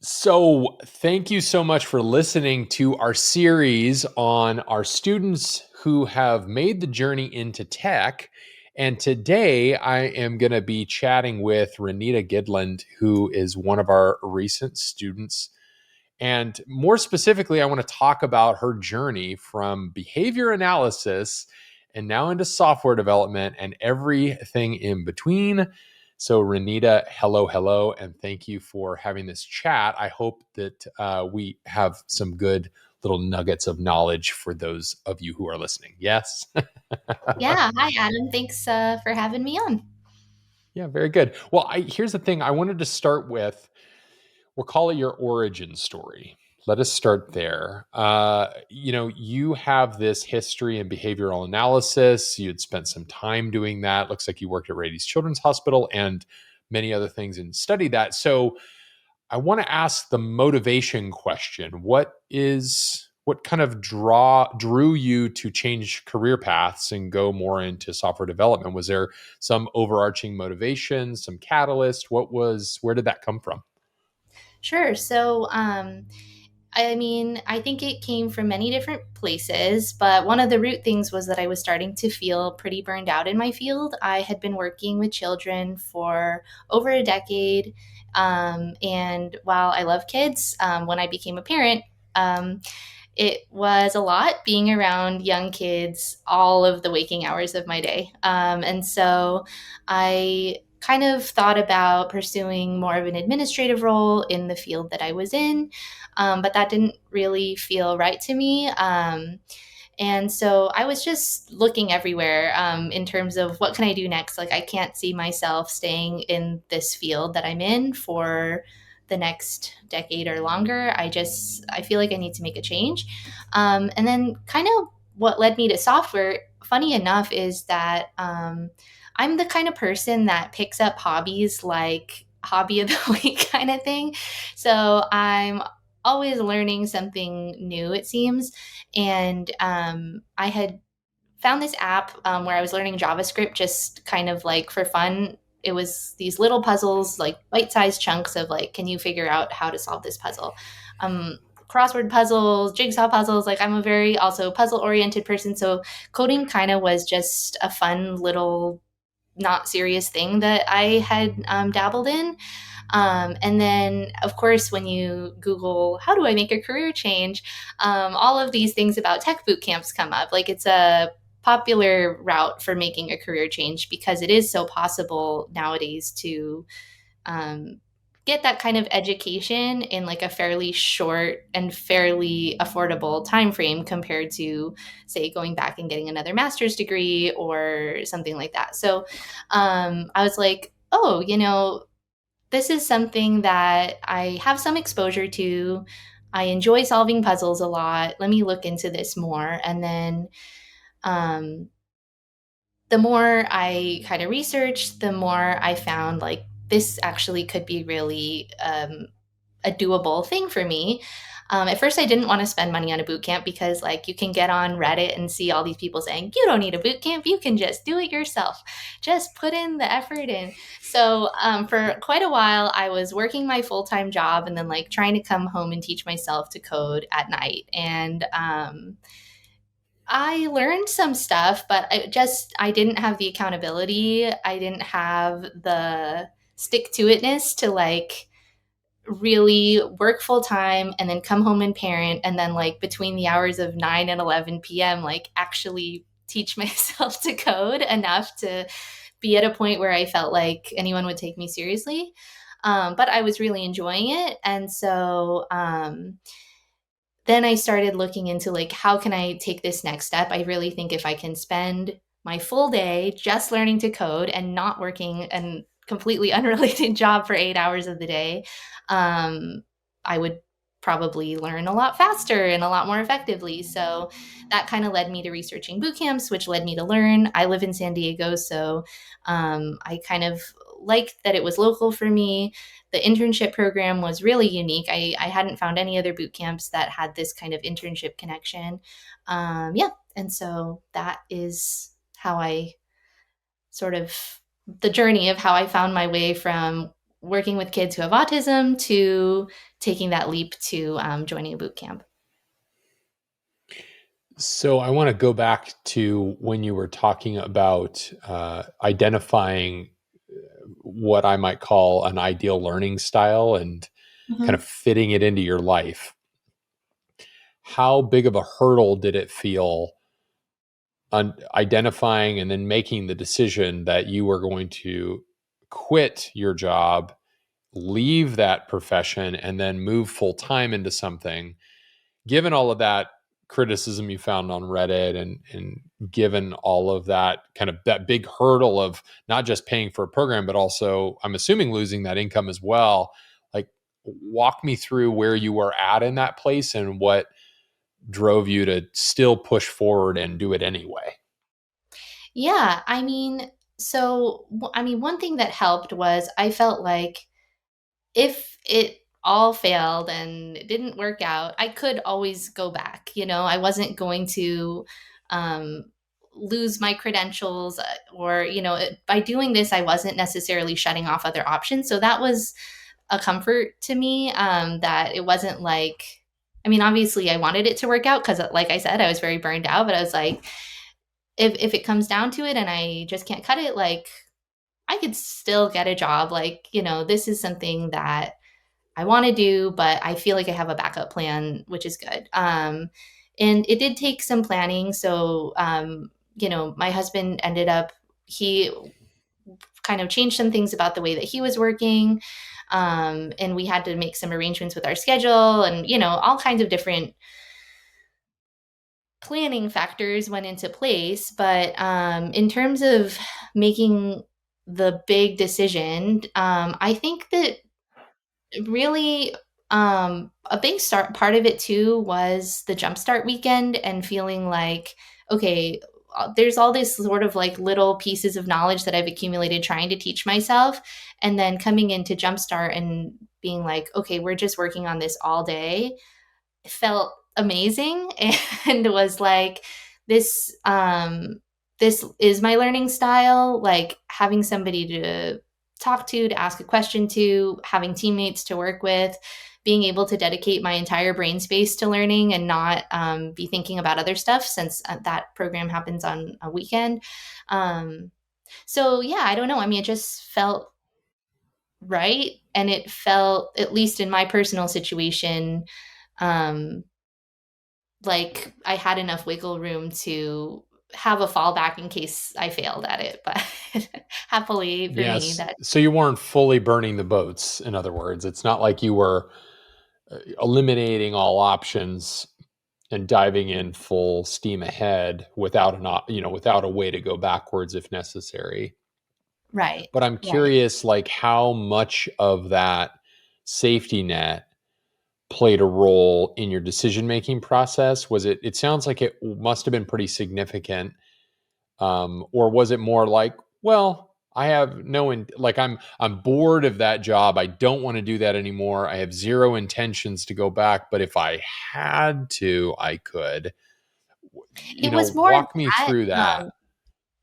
So, thank you so much for listening to our series on our students who have made the journey into tech. And today I am going to be chatting with Renita Gidlund, who is one of our recent students. And more specifically, I want to talk about her journey from behavior analysis and now into software development and everything in between. So, Renita, hello, hello, and thank you for having this chat. I hope that we have some good little nuggets of knowledge for those of you who are listening. Yes? Yeah. Hi, Adam. Thanks for having me on. Yeah, very good. Well, here's the thing I wanted to start with. We'll call it your origin story. Let us start there. You have this history in behavioral analysis. You had spent some time doing that. Looks like you worked at Rady's Children's Hospital and many other things and studied that. So I want to ask the motivation question. What kind of drew you to change career paths and go more into software development? Was there some overarching motivation, some catalyst? Where did that come from? Sure. I think it came from many different places, but one of the root things was that I was starting to feel pretty burned out in my field. I had been working with children for over a decade. And while I love kids, when I became a parent, um, it was a lot being around young kids all of the waking hours of my day. And so I kind of thought about pursuing more of an administrative role in the field that I was in, but that didn't really feel right to me. And so I was just looking everywhere in terms of what can I do next. Like I can't see myself staying in this field that I'm in for the next decade or longer. I feel like I need to make a change. And then kind of what led me to software, funny enough, is that I'm the kind of person that picks up hobbies like hobby of the week kind of thing. So I'm always learning something new, it seems. And I had found this app where I was learning JavaScript just kind of like for fun. It was these little puzzles, like bite-sized chunks of like, can you figure out how to solve this puzzle? Crossword puzzles, jigsaw puzzles. Like I'm a very also puzzle-oriented person, so coding kind of was just a fun little not serious thing that I had dabbled in. And then, of course, when you Google, how do I make a career change? All of these things about tech boot camps come up. Like it's a popular route for making a career change because it is so possible nowadays to um, get that kind of education in like a fairly short and fairly affordable time frame compared to say going back and getting another master's degree or something like that. So I was like, oh, this is something that I have some exposure to. I enjoy solving puzzles a lot. Let me look into this more. And then um, the more I kind of researched, the more I found like this actually could be really a doable thing for me. At first, I didn't want to spend money on a boot camp because, like, you can get on Reddit and see all these people saying, you don't need a boot camp. You can just do it yourself. Just put in the effort in. So, for quite a while, I was working my full time job and then, like, trying to come home and teach myself to code at night. And I learned some stuff, but I didn't have the accountability. I didn't have the stick to itness to, like, really work full time and then come home and parent and then like between the hours of 9 and 11 p.m. like actually teach myself to code enough to be at a point where I felt like anyone would take me seriously. But I was really enjoying it. And so then I started looking into like, how can I take this next step? I really think if I can spend my full day just learning to code and not working a completely unrelated job for 8 hours of the day, um, I would probably learn a lot faster and a lot more effectively. So that kind of led me to researching boot camps, which led me to learn. I live in San Diego, so I kind of liked that it was local for me. The internship program was really unique. I hadn't found any other boot camps that had this kind of internship connection. Yeah. And so that is how I sort of the journey of how I found my way from working with kids who have autism to taking that leap to joining a boot camp. So I want to go back to when you were talking about identifying what I might call an ideal learning style and kind of Mhm. fitting it into your life. How big of a hurdle did it feel on identifying and then making the decision that you were going to quit your job, leave that profession, and then move full time into something? Given all of that criticism you found on Reddit, and given all of that kind of that big hurdle of not just paying for a program, but also I'm assuming losing that income as well. Like, walk me through where you were at in that place and what drove you to still push forward and do it anyway. Yeah, one thing that helped was I felt like if it all failed and it didn't work out, I could always go back. I wasn't going to um, lose my credentials, or, by doing this, I wasn't necessarily shutting off other options. So that was a comfort to me, that it wasn't like, obviously I wanted it to work out because, like I said, I was very burned out, but I was like, if it comes down to it and I just can't cut it, like, I could still get a job. Like, this is something that I want to do, but I feel like I have a backup plan, which is good. And it did take some planning. So, my husband ended up, he kind of changed some things about the way that he was working. And we had to make some arrangements with our schedule, and, all kinds of different planning factors went into place. But in terms of making the big decision, I think that really, a big start part of it too was the jumpstart weekend and feeling like, okay, there's all this sort of like little pieces of knowledge that I've accumulated trying to teach myself, and then coming into jumpstart and being like, okay, we're just working on this all day, felt amazing and was like, this this is my learning style. Like, having somebody to talk to ask a question to, having teammates to work with, being able to dedicate my entire brain space to learning and not be thinking about other stuff, since that program happens on a weekend. So yeah, I don't know, it just felt right, and it felt, at least in my personal situation, um, like I had enough wiggle room to have a fallback in case I failed at it. But happily for me, Yes. that So you weren't fully burning the boats. In other words, it's not like you were eliminating all options and diving in full steam ahead without without a way to go backwards if necessary. right, But I'm right. curious, like, how much of that safety net played a role in your decision making process? Was it sounds like it must have been pretty significant. Or was it more like, well, I have like, I'm bored of that job. I don't want to do that anymore. I have zero intentions to go back, but if I had to, I could. It was more Walk me that. through that.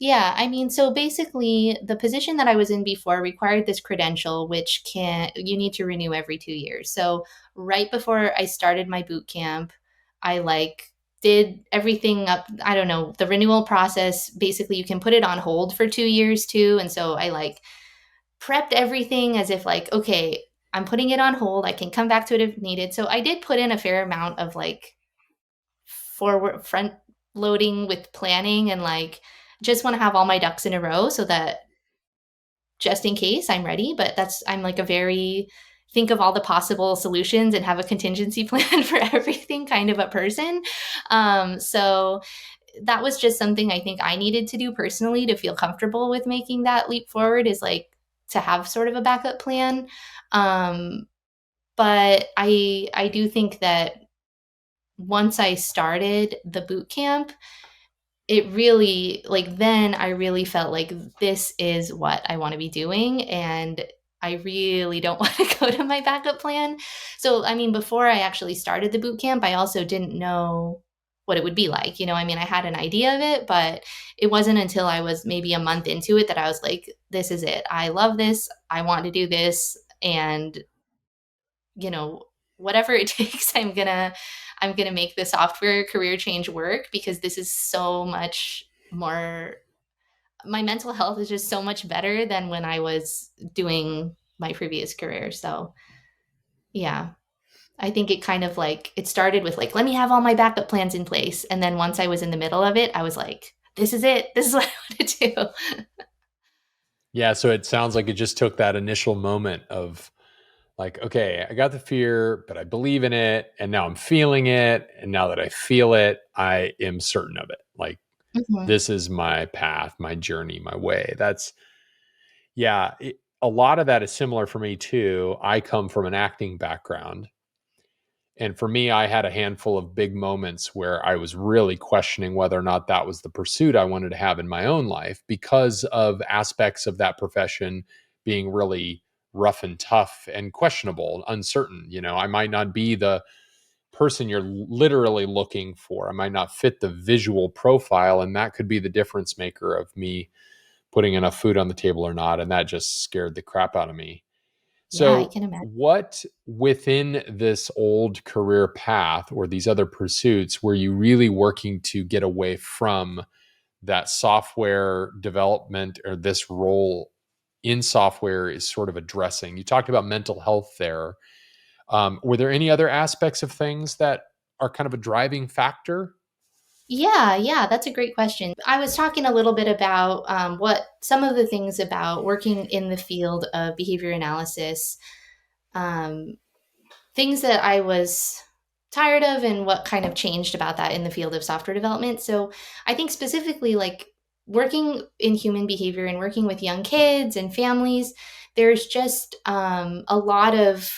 Yeah, so basically, the position that I was in before required this credential, which you need to renew every 2 years. So right before I started my boot camp, I like did everything up. I don't know, the renewal process. Basically, you can put it on hold for 2 years too, and so I like prepped everything as if like, okay, I'm putting it on hold. I can come back to it if needed. So I did put in a fair amount of like forward front loading with planning, and like just want to have all my ducks in a row so that just in case I'm ready. But I'm like a very think of all the possible solutions and have a contingency plan for everything kind of a person. So that was just something I think I needed to do personally to feel comfortable with making that leap forward, is like to have sort of a backup plan. Um, but I do think that once I started the boot camp, it really, like, then I really felt like this is what I want to be doing, and I really don't want to go to my backup plan. So before I actually started the boot camp, I also didn't know what it would be like. I had an idea of it, but it wasn't until I was maybe a month into it that I was like, this is it. I love this. I want to do this. and you know, whatever it takes, I'm gonna make the software career change work, because this is so much more, my mental health is just so much better than when I was doing my previous career. So yeah, I think it kind of like, it started with like, let me have all my backup plans in place. And then once I was in the middle of it, I was like, this is it. This is what I want to do. Yeah, so it sounds like it just took that initial moment of like, okay, I got the fear, but I believe in it, and now I'm feeling it, and now that I feel it, I am certain of it. Like Mhm. this is my path, my journey, my way. That's yeah, a lot of that is similar for me too. I come from an acting background. And for me, I had a handful of big moments where I was really questioning whether or not that was the pursuit I wanted to have in my own life because of aspects of that profession being really rough and tough and questionable, uncertain. You know, I might not be the person you're literally looking for. I might not fit the visual profile, and that could be the difference maker of me putting enough food on the table or not. And that just scared the crap out of me. Yeah, I So, can imagine. what within this old career path or these other pursuits were you really working to get away from that software development or this role in software is sort of addressing? You talked about mental health there. Were there any other aspects of things that are kind of a driving factor? Yeah, yeah, that's a great question. I was talking a little bit about what some of the things about working in the field of behavior analysis, um, things that I was tired of, and what kind of changed about that in the field of software development. So I think specifically, like working in human behavior and working with young kids and families, there's just a lot of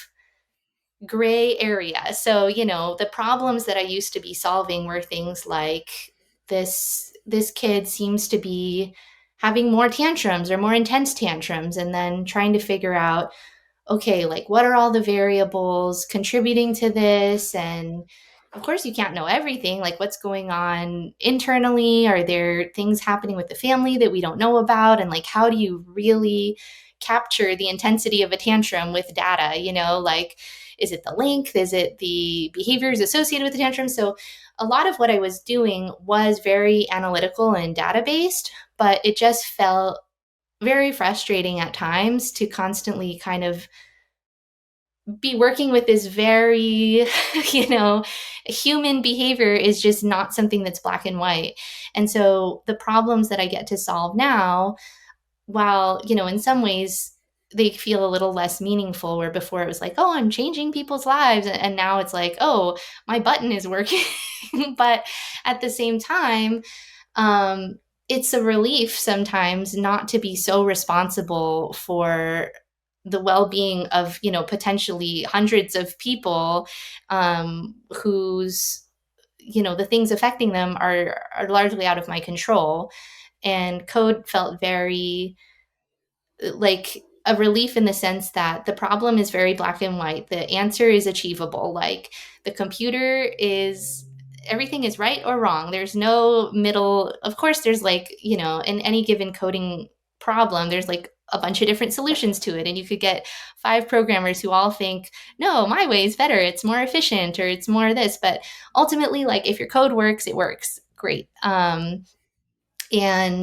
gray area. So, the problems that I used to be solving were things like this kid seems to be having more tantrums or more intense tantrums, and then trying to figure out, okay, like what are all the variables contributing to this? And of course, you can't know everything, like what's going on internally. Are there things happening with the family that we don't know about? And like, how do you really capture the intensity of a tantrum with data? Like, is it the length? Is it the behaviors associated with the tantrum? So, a lot of what I was doing was very analytical and data based, but it just felt very frustrating at times to constantly kind of be working with this very, you know, human behavior is just not something that's black and white. And so the problems that I get to solve now, while, in some ways they feel a little less meaningful, where before it was like, oh, I'm changing people's lives. And now it's like, oh, my button is working. But at the same time, um, it's a relief sometimes not to be so responsible for the well-being of potentially hundreds of people, whose the things affecting them are largely out of my control. And code felt very like a relief, in the sense that the problem is very black and white. The answer is achievable. Like, the computer is, everything is right or wrong. There's no middle. Of course, there's like, in any given coding problem, there's like a bunch of different solutions to it. And you could get five programmers who all think, no, my way is better. It's more efficient, or it's more this. But ultimately, like, if your code works, it works. Great. And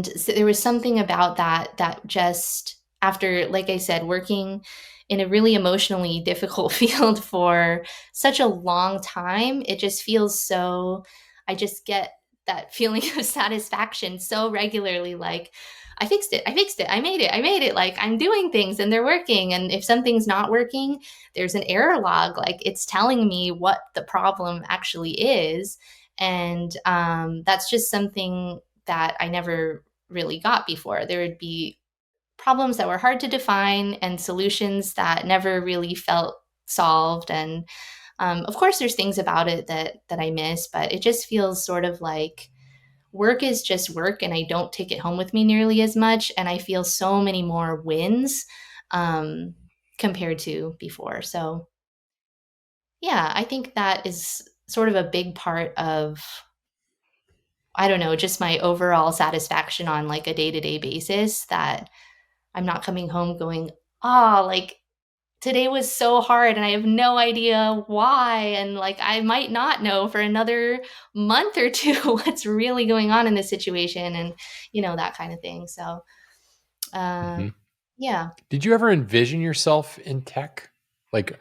so there was something about that just, after, like I said, working in a really emotionally difficult field for such a long time, it just feels so, I just get that feeling of satisfaction so regularly. Like, I fixed it, I made it, like I'm doing things and they're working. And if something's not working, there's an error log, like it's telling me what the problem actually is. And that's just something that I never really got before. There would be problems that were hard to define and solutions that never really felt solved. And of course, there's things about it that I miss, but it just feels sort of like work is just work, and I don't take it home with me nearly as much. And I feel so many more wins um, compared to before. So yeah, I think that is sort of a big part of, I don't know, just my overall satisfaction on like a day-to-day basis, that I'm not coming home going, "Ah, like today was so hard and I have no idea why. And like, I might not know for another month or two what's really going on in this situation and, that kind of thing. So, uh, Hmm. yeah. Did you ever envision yourself in tech? Like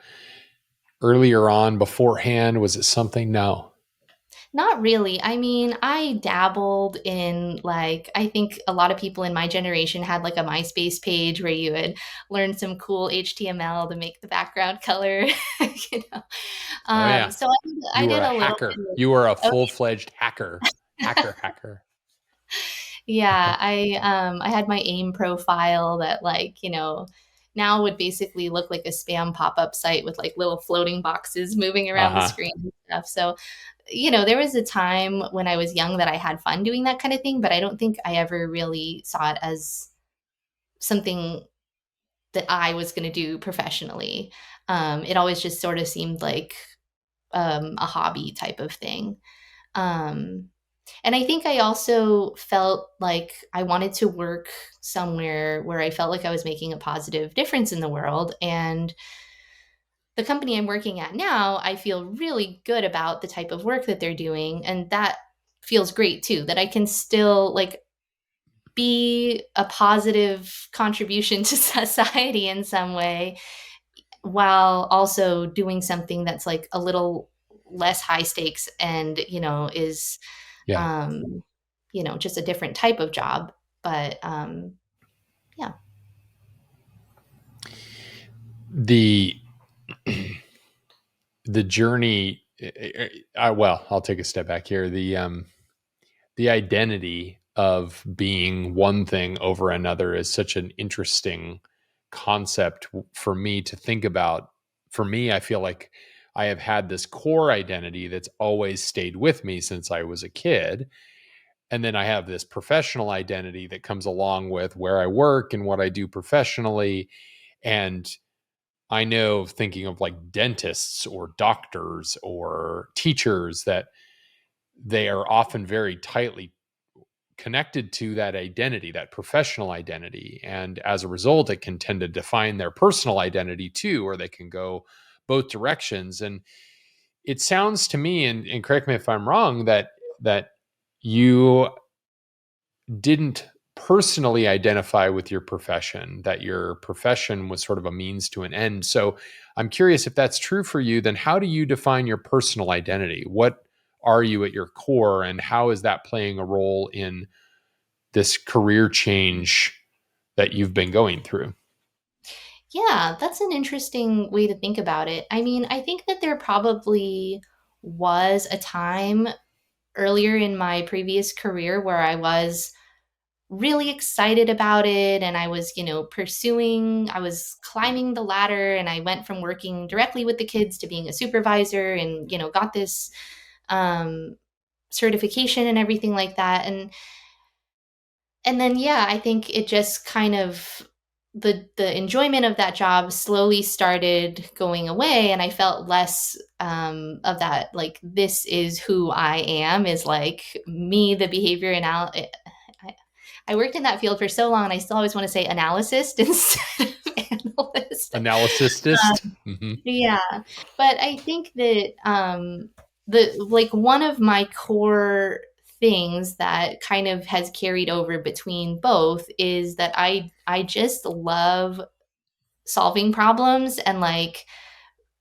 earlier on, beforehand, was it something? No. Not really. I mean, I dabbled in like, I think a lot of people in my generation had like a MySpace page where you would learn some cool HTML to make the background color, you know. Oh yeah. So I You were did a a little hacker. bit You were a of, full-fledged hacker. Hacker. yeah, I had my AIM profile that like, now would basically look like a spam pop-up site with like little floating boxes moving around the Uh-huh. screen and stuff. So there was a time when I was young that I had fun doing that kind of thing, but I don't think I ever really saw it as something that I was going to do professionally. It always just sort of seemed like a hobby type of thing. Um, and I think I also felt like I wanted to work somewhere where I felt like I was making a positive difference in the world. And the company I'm working at now, I feel really good about the type of work that they're doing. And that feels great too, that I can still like be a positive contribution to society in some way while also doing something that's like a little less high stakes and, is, Yeah. um, just a different type of job. But yeah. The the journey well, I'll take a step back here. The identity of being one thing over another is such an interesting concept for me to think about. For me, I feel like I have had this core identity that's always stayed with me since I was a kid. And then I have this professional identity that comes along with where I work and what I do professionally. And I know, thinking of like dentists or doctors or teachers, that they are often very tightly connected to that identity, that professional identity. And as a result, it can tend to define their personal identity too, or they can go both directions. And it sounds to me, and correct me if I'm wrong, that you didn't personally identify with your profession, that your profession was sort of a means to an end. So I'm curious, if that's true for you, then how do you define your personal identity? What are you at your core, and how is that playing a role in this career change that you've been going through? Yeah, that's an interesting way to think about it. I mean, I think that there probably was a time earlier in my previous career where I was really excited about it and I was, I was climbing the ladder and I went from working directly with the kids to being a supervisor and, got this um certification and everything like that. And then yeah, I think it just kind of the enjoyment of that job slowly started going away and I felt less of that like this is who I am is like me the behavior analyst. I worked in that field for so long and I still always want to say analyst instead of analyst. Analysist. Mm-hmm. Yeah, but I think that the like one of my core things that kind of has carried over between both is that I just love solving problems and like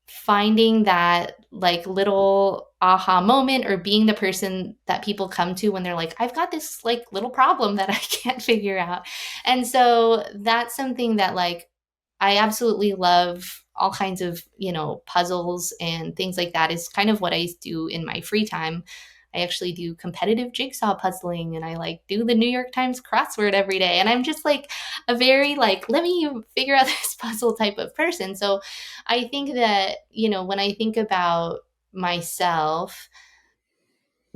finding that like little aha moment or being the person that people come to when they're like I've got this like little problem that I can't figure out. And so that's something that like I absolutely love all kinds of, puzzles and things like that is kind of what I do in my free time. I actually do competitive jigsaw puzzling and I like do the New York Times crossword every day. And I'm just like a very like, let me figure out this puzzle type of person. So I think that, when I think about myself,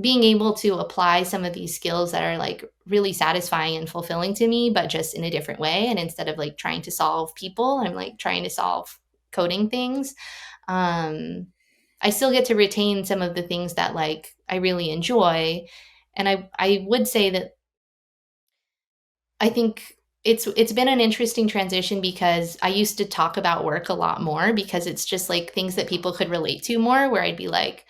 being able to apply some of these skills that are like really satisfying and fulfilling to me, but just in a different way. And instead of like trying to solve people, I'm like trying to solve coding things. Um, I still get to retain some of the things that like I really enjoy. And I would say that I think it's been an interesting transition because I used to talk about work a lot more because it's just like things that people could relate to more, where I'd be like,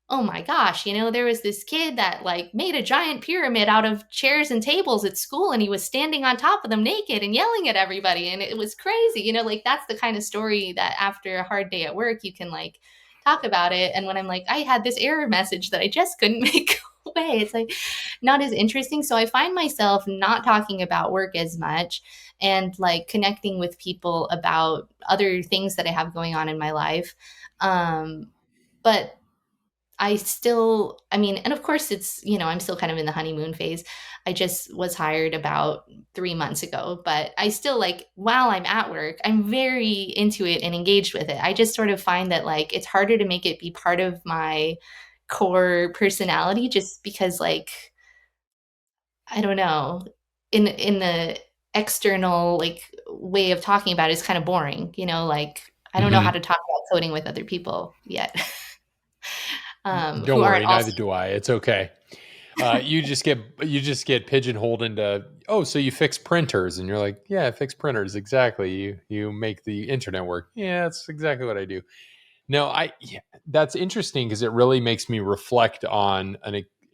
oh my gosh, there was this kid that like made a giant pyramid out of chairs and tables at school, and he was standing on top of them naked and yelling at everybody, and it was crazy. Like that's the kind of story that after a hard day at work you can like talk about it. And when I'm like, I had this error message that I just couldn't make away, it's like not as interesting. So I find myself not talking about work as much and like connecting with people about other things that I have going on in my life. But I mean, and of course it's, I'm still kind of in the honeymoon phase. I just was hired about 3 months ago, but I still like, while I'm at work, I'm very into it and engaged with it. I just sort of find that like it's harder to make it be part of my core personality just because like, I don't know, in the external like way of talking about it is kind of boring, like I don't know how Mhm. to talk about coding with other people yet. Don't Who aren't worry, also. neither do I. It's okay. You just get pigeonholed into, oh, so you fix printers, and you're like, yeah, I fix printers, exactly. You make the internet work. Yeah, that's exactly what I do. No, yeah, that's interesting because it really makes me reflect on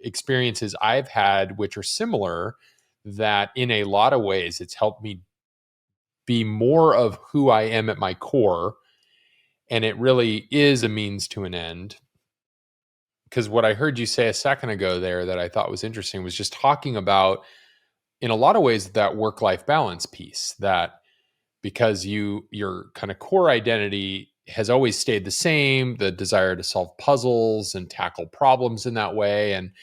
experiences I've had, which are similar. That in a lot of ways, it's helped me be more of who I am at my core, and it really is a means to an end. Because what I heard you say a second ago there that I thought was interesting was just talking about, in a lot of ways, that work life balance piece, that because your kind of core identity has always stayed the same, the desire to solve puzzles and tackle problems in that way, and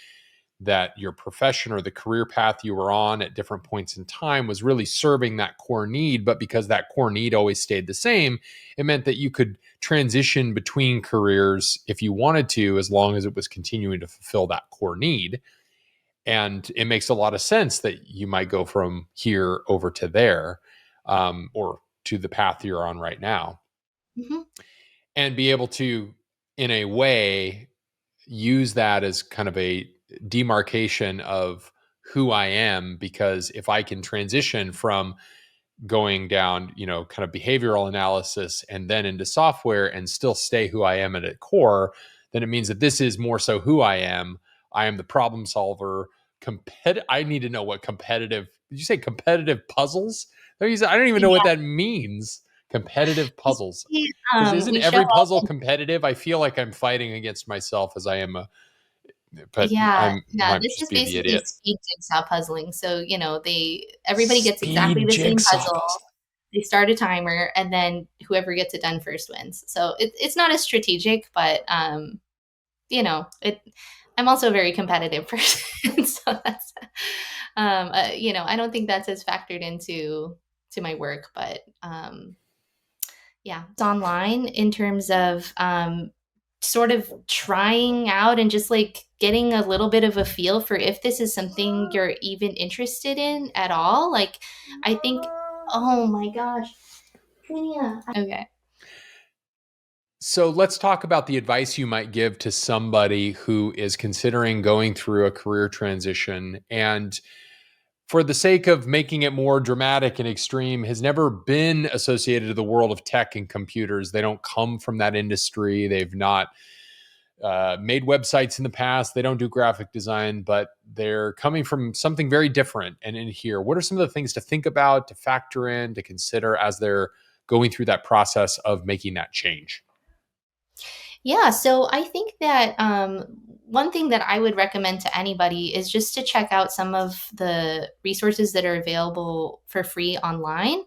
that your profession or the career path you were on at different points in time was really serving that core need. But because that core need always stayed the same, it meant that you could transition between careers if you wanted to, as long as it was continuing to fulfill that core need. And it makes a lot of sense that you might go from here over to there, or to the path you're on right now, Mhm. and be able to, in a way, use that as kind of a demarcation of who I am. Because if I can transition from going down, kind of behavioral analysis and then into software and still stay who I am at its core, then it means that this is more so who I am. I am the problem solver. I need to know what competitive. Did you say competitive puzzles? I don't even know what Yeah, that means. Competitive puzzles. Because isn't we show every up puzzle and competitive? I feel like I'm fighting against myself as I am but yeah, I'm yeah, might this just is be the basically idiot. speed jigsaw puzzling. So, everybody gets exactly Speed the same jigsaw puzzle. puzzle. They start a timer, and then whoever gets it done first wins. So it's not as strategic, but it. I'm also a very competitive person, so that's I don't think that's as factored into my work, but yeah, it's online in terms of sort of trying out and just like getting a little bit of a feel for if this is something you're even interested in at all. Like, I think, oh my gosh, Trina. Okay. So let's talk about the advice you might give to somebody who is considering going through a career transition, and for the sake of making it more dramatic and extreme, has never been associated to the world of tech and computers. They don't come from that industry. They've not made websites in the past. They don't do graphic design, but they're coming from something very different. And in here, what are some of the things to think about, to factor in, to consider as they're going through that process of making that change? Yeah, so I think that one thing that I would recommend to anybody is just to check out some of the resources that are available for free online,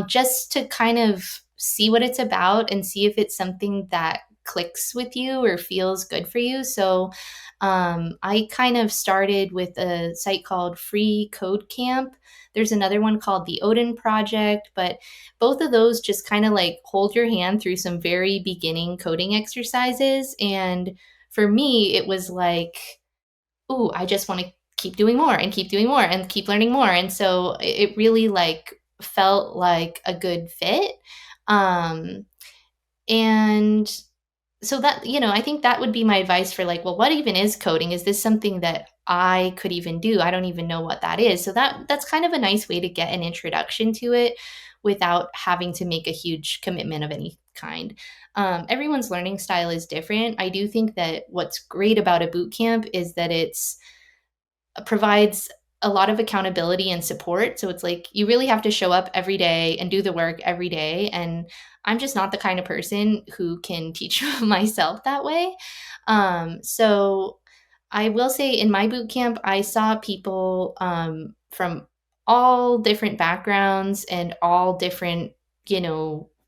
just to kind of see what it's about and see if it's something that clicks with you or feels good for you. So I kind of started with a site called Free Code Camp. There's another one called the Odin Project, but both of those just kind of like hold your hand through some very beginning coding exercises. And for me, it was like, ooh, I just want to keep doing more and keep doing more and keep learning more. And so it really like felt like a good fit. Um, and so that, I think that would be my advice for like, well, what even is coding? Is this something that I could even do. I don't even know what that is. So that's kind of a nice way to get an introduction to it without having to make a huge commitment of any kind. Everyone's learning style is different. I do think that what's great about a boot camp is that it's provides a lot of accountability and support. So it's like you really have to show up every day and do the work every day. And I'm just not the kind of person who can teach myself that way. So I will say in my boot camp, I saw people from all different backgrounds and all different,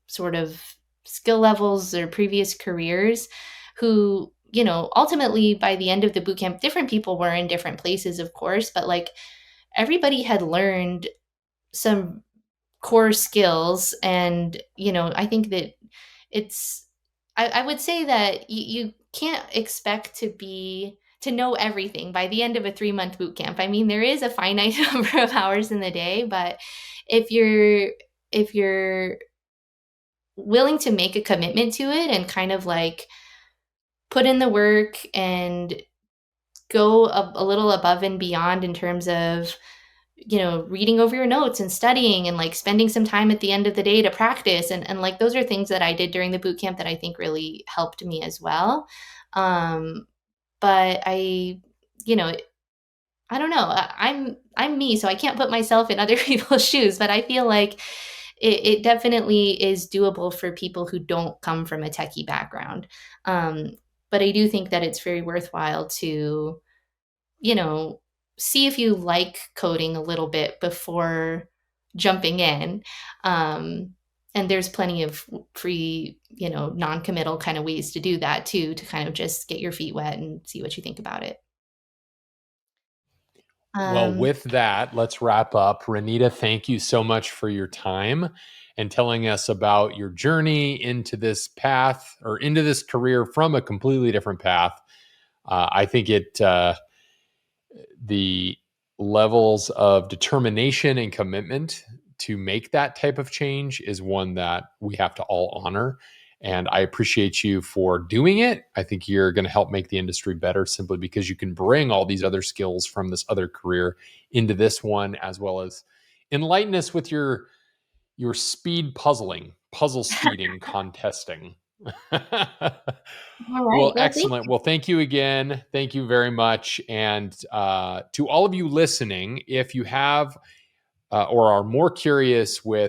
sort of skill levels or previous careers who, ultimately by the end of the boot camp, different people were in different places, of course, but like everybody had learned some core skills. And, I think that it's, I would say that you can't expect to know everything by the end of a 3-month boot camp. I mean, there is a finite number of hours in the day, but if you're willing to make a commitment to it and kind of like put in the work and go a little above and beyond in terms of reading over your notes and studying and like spending some time at the end of the day to practice, and like those are things that I did during the boot camp that I think really helped me as well. um but you know I don't know. I'm me, so I can't put myself in other people's shoes, but I feel like it definitely is doable for people who don't come from a techie background. Um, but I do think that it's very worthwhile to, you know, see if you like coding a little bit before jumping in. Um, and there's plenty of free, non-committal kind of ways to do that too, to kind of just get your feet wet and see what you think about it. Well, Um, with that, let's wrap up. Renita, thank you so much for your time and telling us about your journey into this path or into this career from a completely different path. I think the levels of determination and commitment to make that type of change is one that we have to all honor. And I appreciate you for doing it. I think you're going to help make the industry better simply because you can bring all these other skills from this other career into this one, as well as enlighten us with your speed puzzle speeding contesting. all right. Well, Well, thank excellent. Well, thank you again. Thank you very much. And to all of you listening, if you have or are more curious with